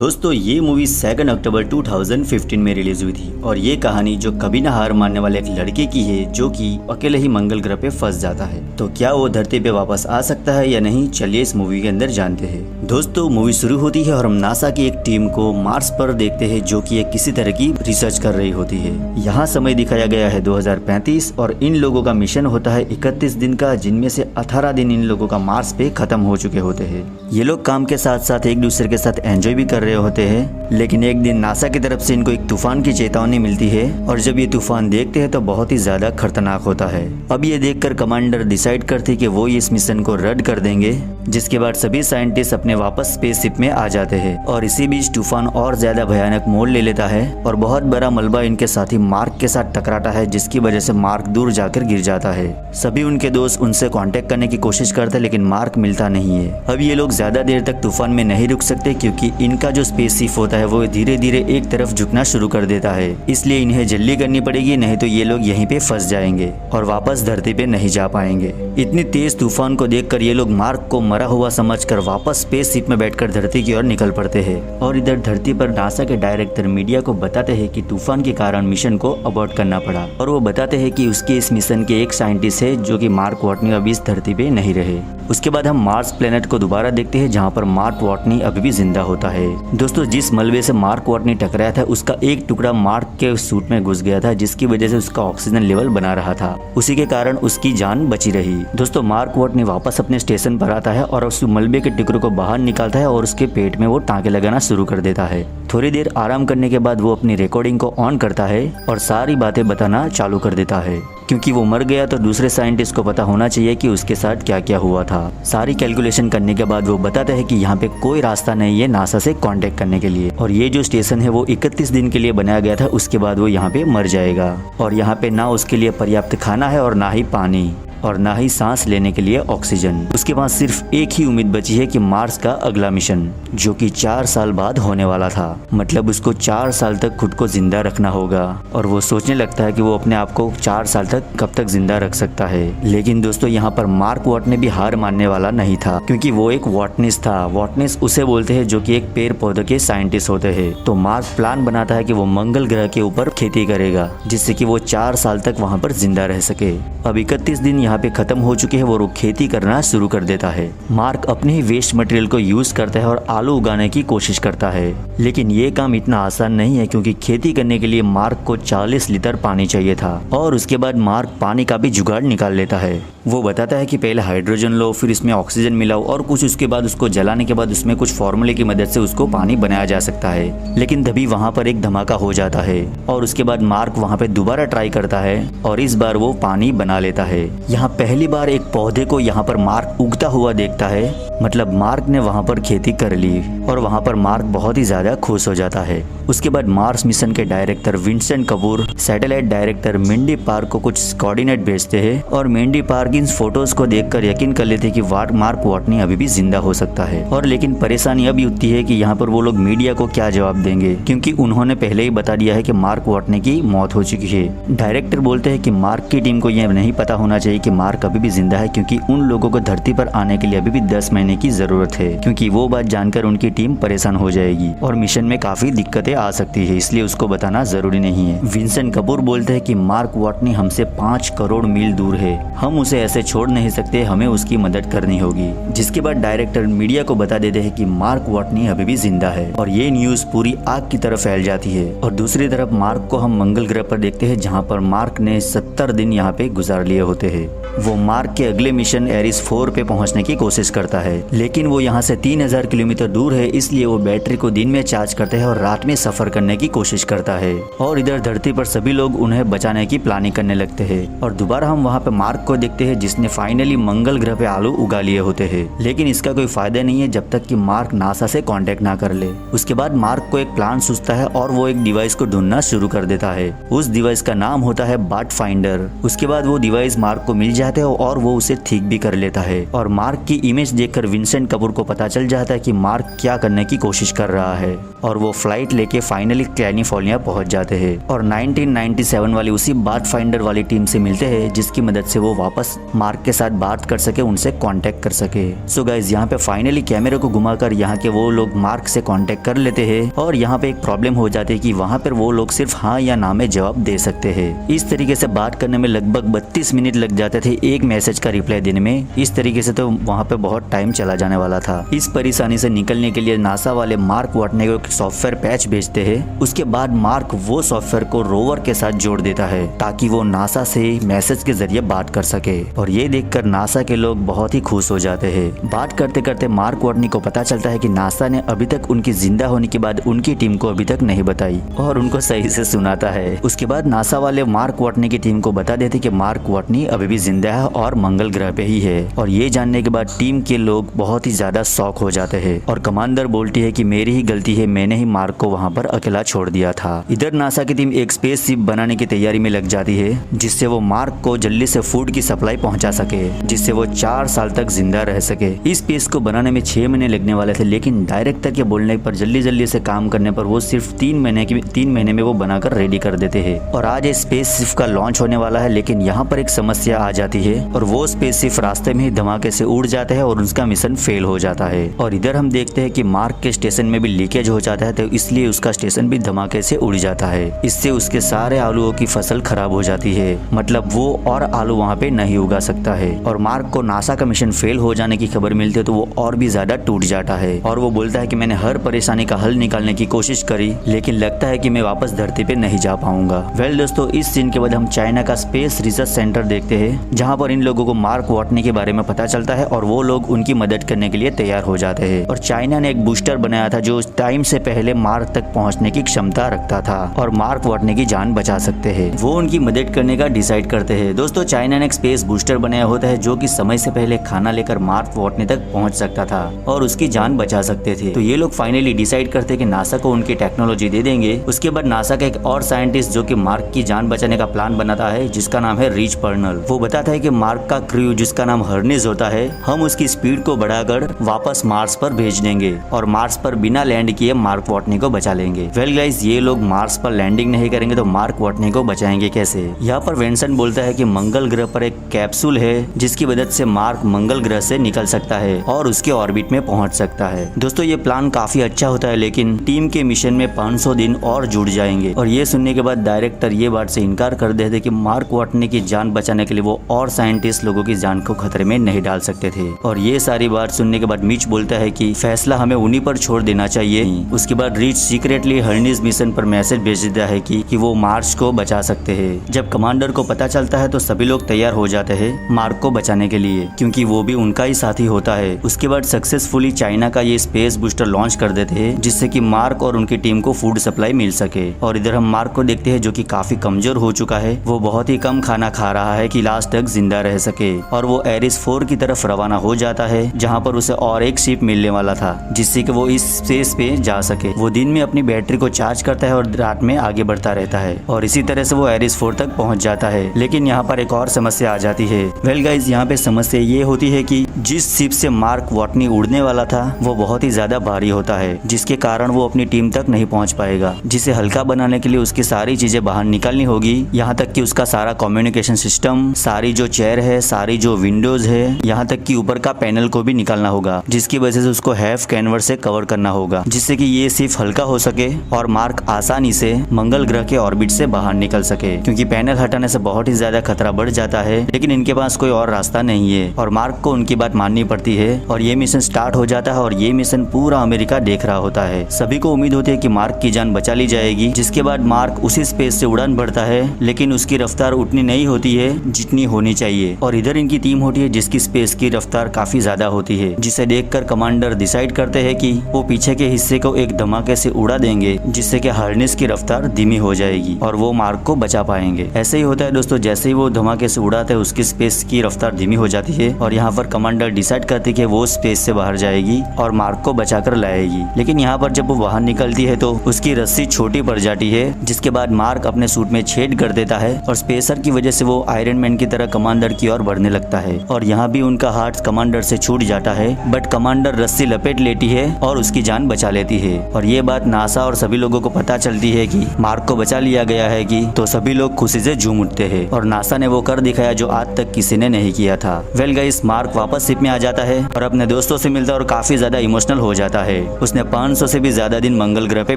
दोस्तों ये मूवी 2 अक्टूबर 2015 में रिलीज हुई थी और ये कहानी जो कभी ना हार मानने वाले एक लड़के की है जो कि अकेले ही मंगल ग्रह पे फंस जाता है। तो क्या वो धरती पे वापस आ सकता है या नहीं, चलिए इस मूवी के अंदर जानते हैं। दोस्तों मूवी शुरू होती है और हम नासा की एक टीम को मार्स पर देखते हैं जो कि एक किसी तरह की रिसर्च कर रही होती है। यहाँ समय दिखाया गया है 2035 और इन लोगों का मिशन होता है 31 दिन का, जिनमें से 18 दिन इन लोगों का मार्स पे खत्म हो चुके होते हैं। ये लोग काम के साथ साथ एक दूसरे के साथ एंजॉय भी कर रहे होते हैं, लेकिन एक दिन नासा की तरफ से इनको एक तूफान की चेतावनी मिलती है और जब ये तूफान देखते हैं तो बहुत ही ज्यादा खतरनाक होता है। अब ये देखकर कमांडर डिसाइड करते कि वो इस मिशन को रद्द कर देंगे, जिसके बाद सभी साइंटिस्ट अपने वापस स्पेसशिप में आ जाते हैं और इसी बीच तूफान और ज्यादा भयानक मोड़ ले लेता है और बहुत बड़ा मलबा इनके साथी मार्क के साथ टकराता है, जिसकी वजह से मार्क दूर जाकर गिर जाता है। सभी उनके दोस्त उनसे कांटेक्ट करने की कोशिश करते हैं लेकिन मार्क मिलता नहीं है। अब ये लोग ज्यादा देर तक तूफान में नहीं रुक सकते क्योंकि इनका जो स्पेसशिप होता है वो धीरे धीरे एक तरफ झुकना शुरू कर देता है, इसलिए इन्हें जल्दी करनी पड़ेगी, नहीं तो ये लोग यहीं पे फंस जाएंगे और वापस धरती पे नहीं जा पाएंगे। इतनी तेज तूफान को देखकर ये लोग मार्क को मरा हुआ समझकर वापस स्पेसशिप में बैठकर धरती की ओर निकल पड़ते हैं और इधर धरती पर नासा के डायरेक्टर मीडिया को बताते हैं कि तूफान के कारण मिशन को अबॉर्ट करना पड़ा और वो बताते हैं कि उसके इस मिशन के एक साइंटिस्ट है जो कि मार्क वाटनी अभी इस धरती पे नहीं रहे। उसके बाद हम मार्स प्लेनेट को दोबारा देखते हैं जहाँ पर मार्क वाटनी अभी भी जिंदा होता है। दोस्तों जिस मलबे से मार्क वाटनी टकराया था उसका एक टुकड़ा मार्क के सूट में घुस गया था, जिसकी वजह से उसका ऑक्सीजन लेवल बना रहा था, उसी के कारण उसकी जान बची रही। दोस्तों मार्क वाटनी वापस अपने स्टेशन पर आता है और उस मलबे के टुकड़े को बाहर निकालता है और उसके पेट में वो टाँके लगाना शुरू कर देता है। थोड़ी देर आराम करने के बाद वो अपनी रिकॉर्डिंग को ऑन करता है और सारी बातें बताना चालू कर देता है, क्योंकि वो मर गया तो दूसरे साइंटिस्ट को पता होना चाहिए कि उसके साथ क्या क्या हुआ था। सारी कैलकुलेशन करने के बाद वो बताता है कि यहाँ पे कोई रास्ता नहीं है नासा से कांटेक्ट करने के लिए और ये जो स्टेशन है वो 31 दिन के लिए बनाया गया था, उसके बाद वो यहाँ पे मर जाएगा और यहाँ पे ना उसके लिए पर्याप्त खाना है और ना ही पानी और ना ही सांस लेने के लिए ऑक्सीजन। उसके पास सिर्फ एक ही उम्मीद बची है कि मार्स का अगला मिशन जो कि 4 साल बाद होने वाला था, मतलब उसको 4 साल तक खुद को जिंदा रखना होगा और वो सोचने लगता है कि वो अपने आप को 4 साल तक कब तक जिंदा रख सकता है। लेकिन दोस्तों यहाँ पर मार्क वाटनी भी हार मानने वाला नहीं था, क्योंकि वो एक वॉटनिस्ट था। वॉटनिस्ट उसे बोलते हैं जो कि एक पेड़ पौधे के साइंटिस्ट होते हैं। तो मार्क प्लान बनाता है कि वो मंगल ग्रह के ऊपर खेती करेगा जिससे कि वो 4 साल तक वहाँ पर जिंदा रह सके। अब 31 दिन यहाँ पे खत्म हो चुके हैं, वो खेती करना शुरू कर देता है। मार्क अपने ही वेस्ट मटेरियल को यूज करता है और आलू उगाने की कोशिश करता है, लेकिन ये काम इतना आसान नहीं है क्योंकि खेती करने के लिए मार्क को 40 लीटर पानी चाहिए था और उसके बाद मार्क पानी का भी जुगाड़ निकाल लेता है। वो बताता है कि पहले हाइड्रोजन लो, फिर इसमें ऑक्सीजन मिलाओ और कुछ, उसके बाद उसको जलाने के बाद उसमें कुछ फॉर्मूले की मदद से उसको पानी बनाया जा सकता है। लेकिन तभी वहाँ पर एक धमाका हो जाता है और उसके बाद मार्क वहाँ पे दोबारा ट्राई करता है और इस बार वो पानी बना लेता है। यहाँ पहली बार एक पौधे को यहाँ पर मार्क उगता हुआ देखता है, मतलब मार्क ने वहाँ पर खेती कर ली और वहाँ पर मार्क बहुत ही ज्यादा खुश हो जाता है। उसके बाद मार्स मिशन के director Vincent Kapoor satellite director Mendy park को कुछ कोऑर्डिनेट भेजते हैं और मेंडी पार्क इन फोटोज को देखकर यकीन कर लेते हैं कि मार्क वाटनी अभी भी जिंदा हो सकता है। और लेकिन परेशानी अभी उठती है कि यहाँ पर वो लोग मीडिया को क्या जवाब देंगे, क्योंकि उन्होंने पहले ही बता दिया है कि मार्क वाटनी की मौत हो चुकी है। डायरेक्टर बोलते हैं कि मार्क की टीम को यह नहीं पता होना चाहिए कि मार्क अभी भी जिंदा है, क्योंकि उन लोगों को धरती पर आने के लिए अभी भी 10 महीने की जरूरत है, क्योंकि वो बात जानकर उनकी टीम परेशान हो जाएगी और मिशन में काफी दिक्कतें आ सकती है, इसलिए उसको बताना जरूरी नहीं है। विंसेंट कपूर बोलते हैं कि मार्क वाटनी हमसे 5 करोड़ मील दूर है, हम उसे ऐसे छोड़ नहीं सकते, हमें उसकी मदद करनी होगी। जिसके बाद डायरेक्टर मीडिया को बता देते हैं कि मार्क वाटनी अभी भी जिंदा है और ये न्यूज पूरी आग की तरफ फैल जाती है। और दूसरी तरफ मार्क को हम मंगल ग्रह पर देखते हैं जहाँ पर मार्क ने 70 दिन यहाँ पे गुजार लिए होते हैं। वो मार्क के अगले मिशन एरिस 4 पे पहुंचने की कोशिश करता है, लेकिन वो यहाँ से 3000 किलोमीटर दूर है, इसलिए वो बैटरी को दिन में चार्ज करता है और रात में सफर करने की कोशिश करता है। और इधर धरती पर सभी लोग उन्हें बचाने की प्लानिंग करने लगते हैं और दोबारा हम वहाँ पे मार्क को देखते हैं जिसने फाइनली मंगल ग्रह पे आलू उगा लिए होते हैं। लेकिन इसका कोई फायदा नहीं है जब तक कि मार्क नासा से कांटेक्ट ना कर ले। उसके बाद मार्क को एक प्लान सूझता है और वो एक डिवाइस को ढूंढना शुरू कर देता है। उस डिवाइस का नाम होता है बार्ट फाइंडर। उसके बाद वो डिवाइस मार्क को मिल मिल जाते हैं और वो उसे ठीक भी कर लेता है। और मार्क की इमेज देखकर विंसेंट कपूर को पता चल जाता है कि मार्क क्या करने की कोशिश कर रहा है और वो फ्लाइट लेके फाइनली कैलिफोर्निया पहुंच जाते हैं और 1997 वाली उसी बात फाइंडर वाली टीम से मिलते हैं जिसकी मदद से वो वापस मार्क के साथ बात कर सके, उनसे कांटेक्ट कर सके। सो गाइज यहाँ पे फाइनली कैमरे को घुमाकर यहाँ के वो लोग मार्क से कांटेक्ट कर लेते हैं और यहाँ पे एक प्रॉब्लम हो जाती है कि वहाँ पर वो लोग सिर्फ हाँ या ना में जवाब दे सकते हैं। इस तरीके से बात करने में लगभग 32 मिनट लग जाते थे एक मैसेज का रिप्लाई देने में। इस तरीके से तो वहाँ पे बहुत टाइम चला जाने वाला था। इस परेशानी से निकलने के लिए नासा वाले मार्क वाटने को एक सॉफ्टवेयर पैच भेजते हैं। उसके बाद मार्क वो सॉफ्टवेयर को रोवर के साथ जोड़ देता है ताकि वो नासा से मैसेज के जरिए बात कर सके और ये देखकर नासा के लोग बहुत ही खुश हो जाते हैं। बात करते करते मार्क वाटनी को पता चलता है कि नासा ने अभी तक उनकी जिंदा होने के बाद उनकी टीम को अभी तक नहीं बताई और उनको सही से सुनाता है। उसके बाद नासा वाले मार्क वाटनी की टीम को बता देते कि मार्क वाटनी अभी भी जिंदा है और मंगल ग्रह पे ही है और ये जानने के बाद टीम के लोग बहुत ही ज्यादा शॉक हो जाते हैं और कमांडर बोलती है कि मेरी ही गलती है, मैंने ही मार्क को वहाँ पर अकेला छोड़ दिया था। इधर नासा की टीम एक स्पेस शिप बनाने की तैयारी में लग जाती है जिससे वो मार्क को जल्दी से फूड की सप्लाई पहुंचा सके, जिससे वो 4 साल तक जिंदा रह सके। इस स्पेस को बनाने में 6 महीने लगने वाले थे, लेकिन डायरेक्टर के बोलने पर जल्दी से काम करने पर वो सिर्फ 3 महीने में वो बनाकर रेडी कर देते हैं। और आज ये स्पेस शिप का लॉन्च होने वाला है, लेकिन यहाँ पर एक समस्या आ जाती है और वो स्पेस शिप रास्ते में ही धमाके से उड़ जाता है और उसका मिशन फेल हो जाता है। और इधर हम देखते हैं कि मार्क के स्टेशन में भी लीकेज हो जाता है, तो इसलिए उसका स्टेशन भी धमाके से उड़ जाता है। इससे उसके सारे आलूओं की फसल खराब हो जाती है, मतलब वो और आलू वहाँ पे नहीं उगा सकता है। और मार्क को नासा का मिशन फेल हो जाने की खबर मिलती है तो वो और भी ज्यादा टूट जाता है और वो बोलता है कि मैंने हर परेशानी का हल निकालने की कोशिश करी, लेकिन लगता है कि मैं वापस धरती पे नहीं जा पाऊंगा। वेल दोस्तों, इस सीन के बाद हम चाइना का स्पेस रिसर्च सेंटर देखते हैं जहाँ पर इन लोगों को मार्क वाटनी के बारे में पता चलता है और वो लोग उनकी मदद करने के लिए तैयार हो जाते हैं। और चाइना ने एक बूस्टर बनाया था जो टाइम से पहले मार्क तक पहुंचने की क्षमता रखता था और मार्क वाटनी की जान बचा सकते हैं। वो उनकी मदद करने का डिसाइड करते हैं। दोस्तों, चाइना ने एक स्पेस बूस्टर बनाया होता है जो कि समय से पहले खाना लेकर मार्क वाटनी तक पहुंच सकता था और उसकी जान बचा सकते थे। तो ये लोग फाइनली डिसाइड करते हैं कि नासा को उनकी टेक्नोलॉजी दे देंगे। उसके बाद नासा का एक और साइंटिस्ट जो कि मार्क की जान बचाने का प्लान बनाता है, जिसका नाम है रिच पर्नल, वो बताता है कि मार्क का क्रू जिसका नाम हर्निस होता है, हम उसकी स्पीड को बढ़ाकर वापस मार्स पर भेज देंगे और मार्स पर बिना लैंड किए मार्क वाटनी को बचा लेंगे। वेल गाइस, ये लोग मार्स पर लैंडिंग नहीं करेंगे तो मार्क वाटनी को बचाएंगे कैसे? यहाँ पर विंसेंट बोलता है कि मंगल ग्रह पर एक कैप्सूल है जिसकी मदद से मार्क मंगल ग्रह से निकल सकता है और उसके ऑर्बिट में पहुंच सकता है। दोस्तों, ये प्लान काफी अच्छा होता है, लेकिन टीम के मिशन में 500 दिन और जुड़ जाएंगे। और ये सुनने के बाद डायरेक्टर ये बात से इनकार कर देते कि मार्क वाटनी की जान बचाने के लिए वो और साइंटिस्ट लोगों की जान को खतरे में नहीं डाल सकते थे। और ये सारी बात सुनने के बाद मिच बोलता है कि फैसला हमें उन्हीं पर छोड़ देना चाहिए। उसके बाद रिच सीक्रेटली हर्निस मिशन पर मैसेज भेज देता है कि वो मार्स को बचा सकते हैं। जब कमांडर को पता चलता है तो सभी लोग तैयार हो जाते हैं मार्क को बचाने के लिए, क्योंकि वो भी उनका ही साथी होता है। उसके बाद सक्सेसफुली चाइना का ये स्पेस बूस्टर लॉन्च कर देते हैं जिससे कि मार्क और उनकी टीम को फूड सप्लाई मिल सके। और इधर हम मार्क को देखते हैं जो कि काफी कमजोर हो चुका है। वो बहुत ही कम खाना खा रहा है कि लास्ट तक जिंदा रह सके और वो एरिस 4 की तरफ रवाना हो जाता है जहाँ पर उसे और एक शिप मिलने वाला था जिससे कि वो इस स्पेस पे जा सके। वो दिन में अपनी बैटरी को चार्ज करता है और रात में आगे बढ़ता रहता है और इसी तरह से वो एरिस 4 तक पहुंच जाता है। लेकिन यहाँ पर एक और समस्या आ जाती है। वेल गाइज, यहाँ पे समस्या ये होती है कि जिस शिप से मार्क वाटनी उड़ने वाला था वो बहुत ही ज्यादा भारी होता है, जिसके कारण वो अपनी टीम तक नहीं पहुंच पाएगा। जिसे हल्का बनाने के लिए उसकी सारी चीजें बाहर निकालनी होगी, यहाँ तक कि उसका सारा कम्युनिकेशन सिस्टम, सारी जो चेयर है, सारी जो विंडोज है, यहाँ तक कि ऊपर का पैनल को भी निकालना होगा, जिसकी वजह से उसको हाफ कैनवर से कवर करना होगा, जिससे कि ये सिर्फ हल्का हो सके और मार्क आसानी से मंगल ग्रह के ऑर्बिट से बाहर निकल सके। क्योंकि पैनल हटाने से बहुत ही ज्यादा खतरा बढ़ जाता है, लेकिन इनके पास कोई और रास्ता नहीं है और मार्क को उनकी बात माननी पड़ती है और ये मिशन स्टार्ट हो जाता है। और ये मिशन पूरा अमेरिका देख रहा होता है। सभी को उम्मीद होती है कि मार्क की जान बचा ली जाएगी। जिसके बाद मार्क उसी स्पेस से उड़ान भरता है, लेकिन उसकी रफ्तार उतनी नहीं होती है जितनी होनी चाहिए। और इधर इनकी टीम होती है जिसकी स्पेस की रफ्तार काफी ज्यादा होती है, जिसे देखकर कमांडर डिसाइड करते हैं कि वो पीछे के हिस्से को एक धमाके से उड़ा देंगे, जिससे कि हार्नेस की रफ्तार धीमी हो जाएगी और वो मार्क को बचा पाएंगे। ऐसे ही होता है दोस्तों, जैसे ही वो धमाके से उड़ाते हैं उसकी स्पेस की रफ्तार धीमी हो जाती है और यहाँ पर कमांडर डिसाइड करती है कि वो स्पेस से बाहर जाएगी और मार्क को बचाकर लाएगी। लेकिन यहाँ पर जब वो बाहर निकलती है तो उसकी रस्सी छोटी पड़ जाती है, जिसके बाद मार्क अपने सूट में छेद कर देता है और स्पेसर की वजह से वो आयरन मैन की तरह तरह कमांडर की ओर बढ़ने लगता है और यहाँ भी उनका हाथ कमांडर से छूट जाता है, बट कमांडर रस्सी लपेट लेती है और उसकी जान बचा लेती है। और ये बात नासा और सभी लोगों को पता चलती है कि मार्क को बचा लिया गया है कि तो सभी लोग खुशी से झूम उठते हैं और नासा ने वो कर दिखाया जो आज तक किसी ने नहीं किया था। वेल गाइस, मार्क वापस शिप में आ जाता है और अपने दोस्तों से मिलता है और काफी ज्यादा इमोशनल हो जाता है। उसने 500 से भी ज्यादा दिन मंगल ग्रह पे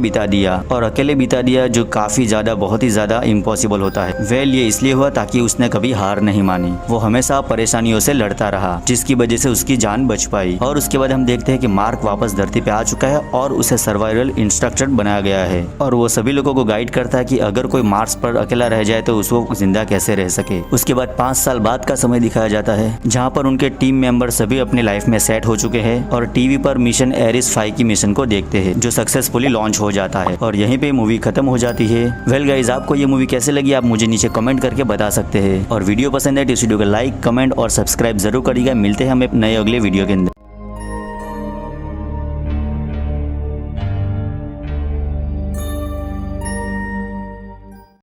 बिता दिया और अकेले बिता दिया, जो काफी ज्यादा बहुत ही ज्यादा इम्पॉसिबल होता है। वेल ये इसलिए हुआ ताकि उसने कभी हार नहीं मानी, वो हमेशा परेशानियों से लड़ता रहा, जिसकी वजह से उसकी जान बच पाई। और उसके बाद हम देखते हैं कि मार्क वापस धरती पे आ चुका है और उसे सर्वाइवल इंस्ट्रक्टर बनाया गया है और वो सभी लोगों को गाइड करता है कि अगर कोई मार्स पर अकेला रह जाए तो उसको जिंदा कैसे रह सके। उसके बाद 5 साल बाद का समय दिखाया जाता है जहाँ पर उनके टीम मेंबर सभी अपनी लाइफ में सेट हो चुके हैं और टीवी पर मिशन एरिस 5 की मिशन को देखते हैं जो सक्सेसफुली लॉन्च हो जाता है और यहीं पे मूवी खत्म हो जाती है। वेल गाइज, आपको ये मूवी कैसे लगी आप मुझे नीचे कमेंट करके बता सकते हैं और वीडियो पसंद है तो इस वीडियो को लाइक, कमेंट और सब्सक्राइब जरूर करिएगा। मिलते हैं हम नए अगले वीडियो के अंदर।